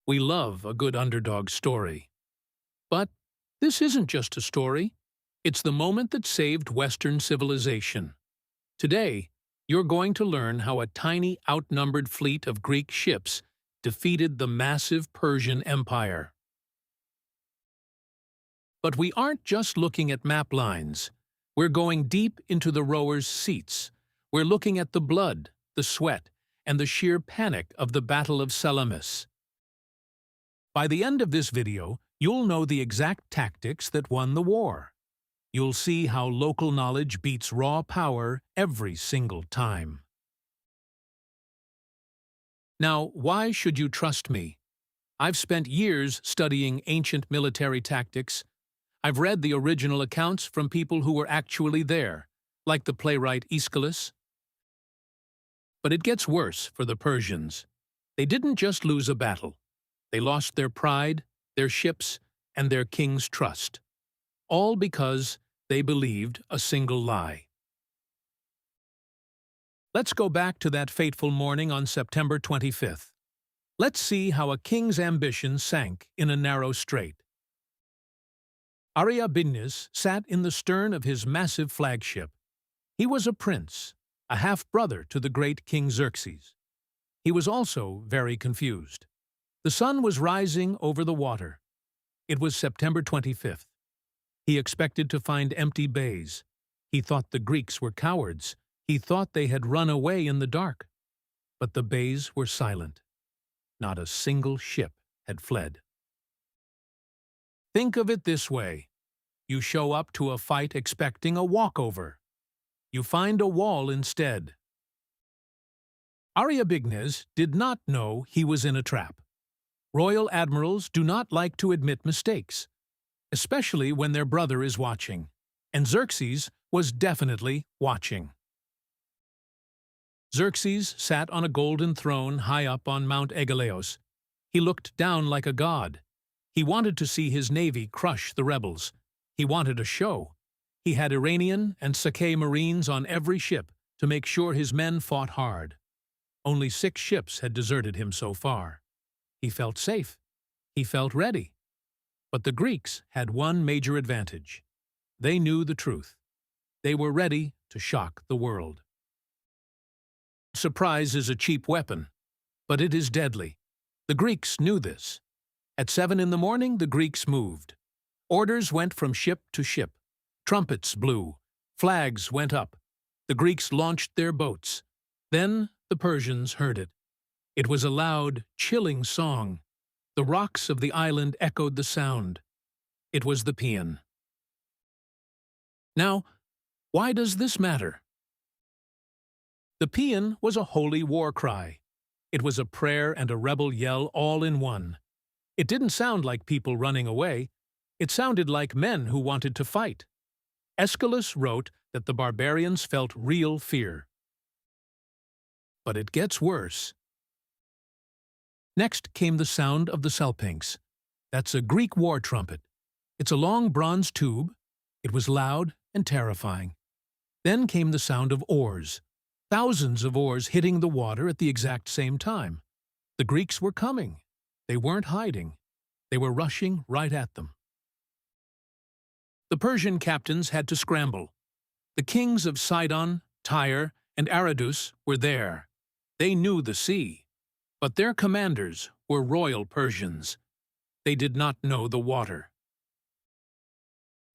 We love a good underdog story. But this isn't just a story. It's the moment that saved Western civilization. Today, you're going to learn how a tiny outnumbered fleet of Greek ships defeated the massive Persian Empire. But we aren't just looking at map lines. We're going deep into the rowers' seats. We're looking at the blood, the sweat, and the sheer panic of the Battle of Salamis. By the end of this video, you'll know the exact tactics that won the war. You'll see how local knowledge beats raw power every single time. Now, why should you trust me? I've spent years studying ancient military tactics. I've read the original accounts from people who were actually there, like the playwright Aeschylus. But it gets worse for the Persians. They didn't just lose a battle. They lost their pride, their ships, and their king's trust. All because they believed a single lie. Let's go back to that fateful morning on September 25th. Let's see how a king's ambition sank in a narrow strait. Ariabignes sat in the stern of his massive flagship. He was a prince, a half-brother to the great King Xerxes. He was also very confused. The sun was rising over the water. It was September 25th. He expected to find empty bays. He thought the Greeks were cowards. He thought they had run away in the dark. But the bays were silent. Not a single ship had fled. Think of it this way. You show up to a fight expecting a walkover. You find a wall instead. Ariabignes did not know he was in a trap. Royal admirals do not like to admit mistakes, especially when their brother is watching, and Xerxes was definitely watching. Xerxes sat on a golden throne high up on Mount Aigaleos. He looked down like a god. He wanted to see his navy crush the rebels. He wanted a show. He had Iranian and Sakai marines on every ship to make sure his men fought hard. Only 6 ships had deserted him so far. He felt safe. He felt ready. But the Greeks had one major advantage. They knew the truth. They were ready to shock the world. Surprise is a cheap weapon, but it is deadly. The Greeks knew this. At 7 in the morning, the Greeks moved. Orders went from ship to ship. Trumpets blew. Flags went up. The Greeks launched their boats. Then the Persians heard it. It was a loud, chilling song. The rocks of the island echoed the sound. It was the paean. Now, why does this matter? The paean was a holy war cry. It was a prayer and a rebel yell all in one. It didn't sound like people running away. It sounded like men who wanted to fight. Aeschylus wrote that the barbarians felt real fear. But it gets worse. Next came the sound of the salpinx. That's a Greek war trumpet. It's a long bronze tube. It was loud and terrifying. Then came the sound of oars. Thousands of oars hitting the water at the exact same time. The Greeks were coming. They weren't hiding. They were rushing right at them. The Persian captains had to scramble. The kings of Sidon, Tyre, and Aradus were there. They knew the sea. But their commanders were royal Persians. They did not know the water.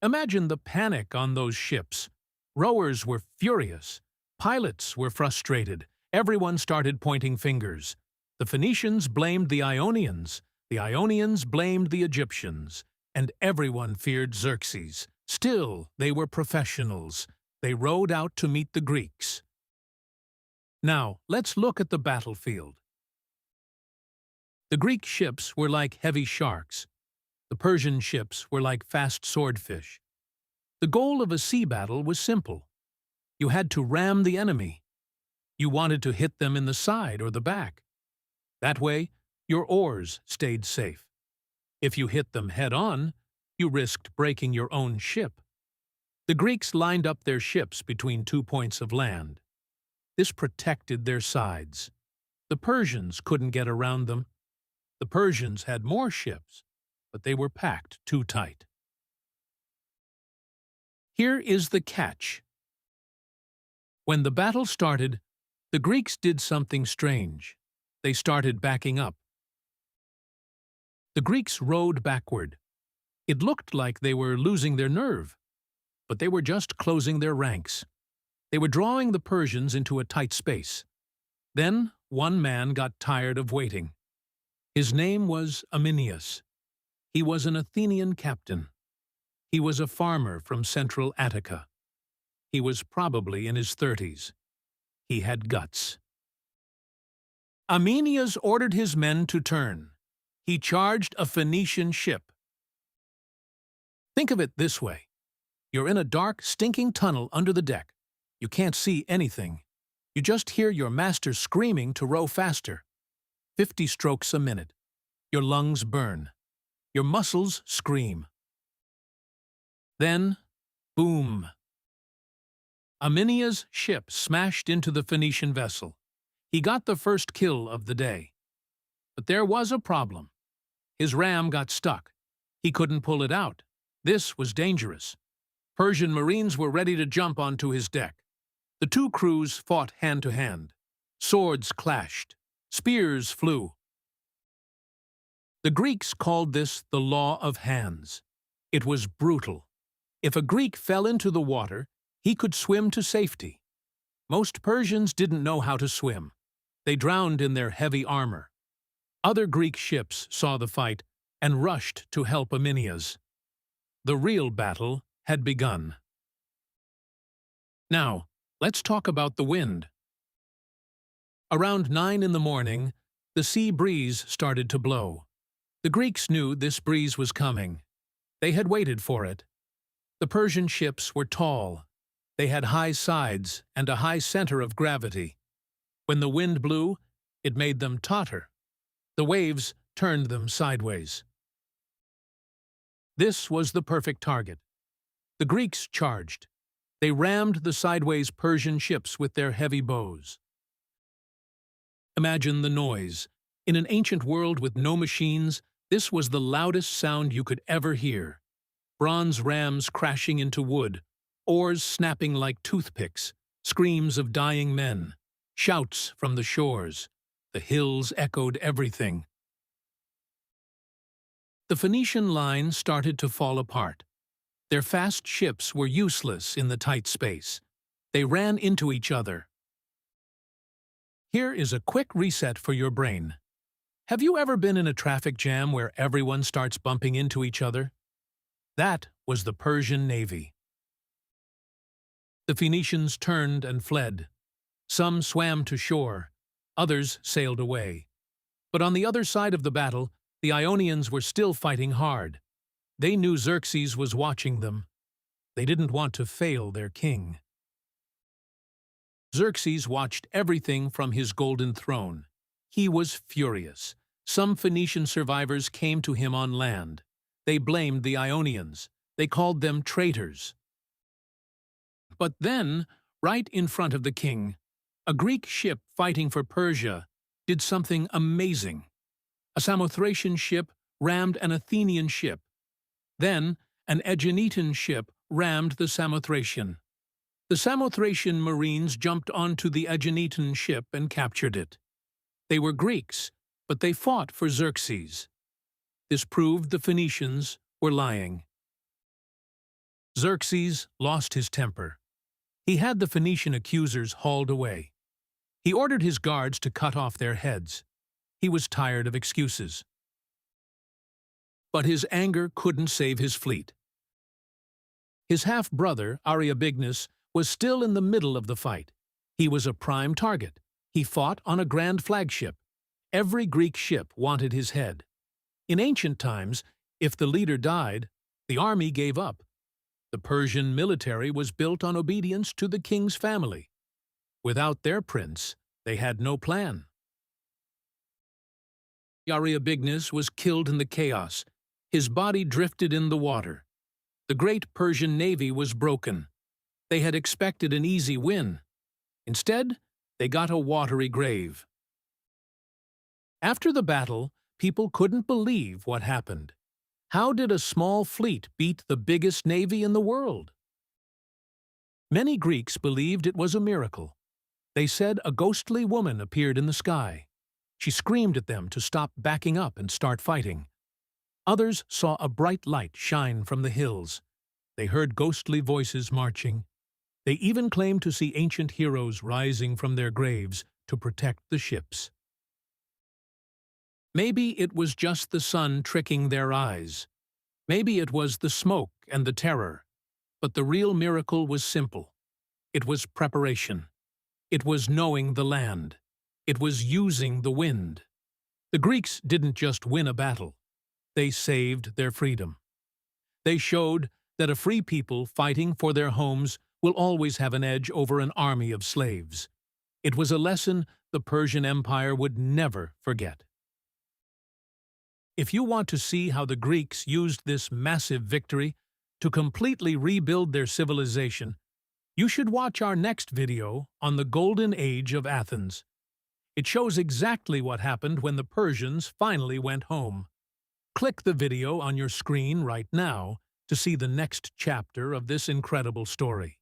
Imagine the panic on those ships. Rowers were furious. Pilots were frustrated. Everyone started pointing fingers. The Phoenicians blamed the Ionians. The Ionians blamed the Egyptians. And everyone feared Xerxes. Still, they were professionals. They rowed out to meet the Greeks. Now, let's look at the battlefield. The Greek ships were like heavy sharks. The Persian ships were like fast swordfish. The goal of a sea battle was simple. You had to ram the enemy. You wanted to hit them in the side or the back. That way, your oars stayed safe. If you hit them head-on, you risked breaking your own ship. The Greeks lined up their ships between 2 points of land. This protected their sides. The Persians couldn't get around them. The Persians had more ships, but they were packed too tight. Here is the catch. When the battle started, the Greeks did something strange. They started backing up. The Greeks rowed backward. It looked like they were losing their nerve, but they were just closing their ranks. They were drawing the Persians into a tight space. Then one man got tired of waiting. His name was Aminias. He was an Athenian captain. He was a farmer from central Attica. He was probably in his 30s. He had guts. Aminias ordered his men to turn. He charged a Phoenician ship. Think of it this way. You're in a dark, stinking tunnel under the deck. You can't see anything. You just hear your master screaming to row faster. 50 strokes a minute. Your lungs burn. Your muscles scream. Then, boom. Aminias' ship smashed into the Phoenician vessel. He got the first kill of the day. But there was a problem. His ram got stuck. He couldn't pull it out. This was dangerous. Persian marines were ready to jump onto his deck. The two crews fought hand to hand. Swords clashed. Spears flew. The Greeks called this the law of hands. It was brutal. If a Greek fell into the water, he could swim to safety. Most Persians didn't know how to swim. They drowned in their heavy armor. Other Greek ships saw the fight and rushed to help Aminias. The real battle had begun. Now, let's talk about the wind. Around 9 in the morning, the sea breeze started to blow. The Greeks knew this breeze was coming. They had waited for it. The Persian ships were tall. They had high sides and a high center of gravity. When the wind blew, it made them totter. The waves turned them sideways. This was the perfect target. The Greeks charged. They rammed the sideways Persian ships with their heavy bows. Imagine the noise. In an ancient world with no machines, this was the loudest sound you could ever hear. Bronze rams crashing into wood, oars snapping like toothpicks, screams of dying men, shouts from the shores. The hills echoed everything. The Phoenician line started to fall apart. Their fast ships were useless in the tight space. They ran into each other. Here is a quick reset for your brain. Have you ever been in a traffic jam where everyone starts bumping into each other? That was the Persian Navy. The Phoenicians turned and fled. Some swam to shore, others sailed away. But on the other side of the battle, the Ionians were still fighting hard. They knew Xerxes was watching them. They didn't want to fail their king. Xerxes watched everything from his golden throne. He was furious. Some Phoenician survivors came to him on land. They blamed the Ionians. They called them traitors. But then, right in front of the king, a Greek ship fighting for Persia did something amazing. A Samothracian ship rammed an Athenian ship. Then, an Aeginetan ship rammed the Samothracian. The Samothracian marines jumped onto the Aeginetan ship and captured it. They were Greeks, but they fought for Xerxes. This proved the Phoenicians were lying. Xerxes lost his temper. He had the Phoenician accusers hauled away. He ordered his guards to cut off their heads. He was tired of excuses. But his anger couldn't save his fleet. His half-brother, Ariobaegnus, was still in the middle of the fight. He was a prime target. He fought on a grand flagship. Every Greek ship wanted his head. In ancient times, if the leader died, the army gave up. The Persian military was built on obedience to the king's family. Without their prince, they had no plan. Ariobaegnus was killed in the chaos. His body drifted in the water. The great Persian navy was broken. They had expected an easy win. Instead, they got a watery grave. After the battle, People couldn't believe what happened. How did a small fleet beat the biggest navy in the world? Many Greeks believed it was a miracle. They said a ghostly woman appeared in the sky. She screamed at them to stop backing up and start fighting. Others saw a bright light shine from the hills. They heard ghostly voices marching. They even claimed to see ancient heroes rising from their graves to protect the ships. Maybe it was just the sun tricking their eyes. Maybe it was the smoke and the terror. But the real miracle was simple. It was preparation. It was knowing the land. It was using the wind. The Greeks didn't just win a battle. They saved their freedom. They showed that a free people fighting for their homes will always have an edge over an army of slaves. It was a lesson the Persian Empire would never forget. If you want to see how the Greeks used this massive victory to completely rebuild their civilization, you should watch our next video on the Golden Age of Athens. It shows exactly what happened when the Persians finally went home. Click the video on your screen right now to see the next chapter of this incredible story.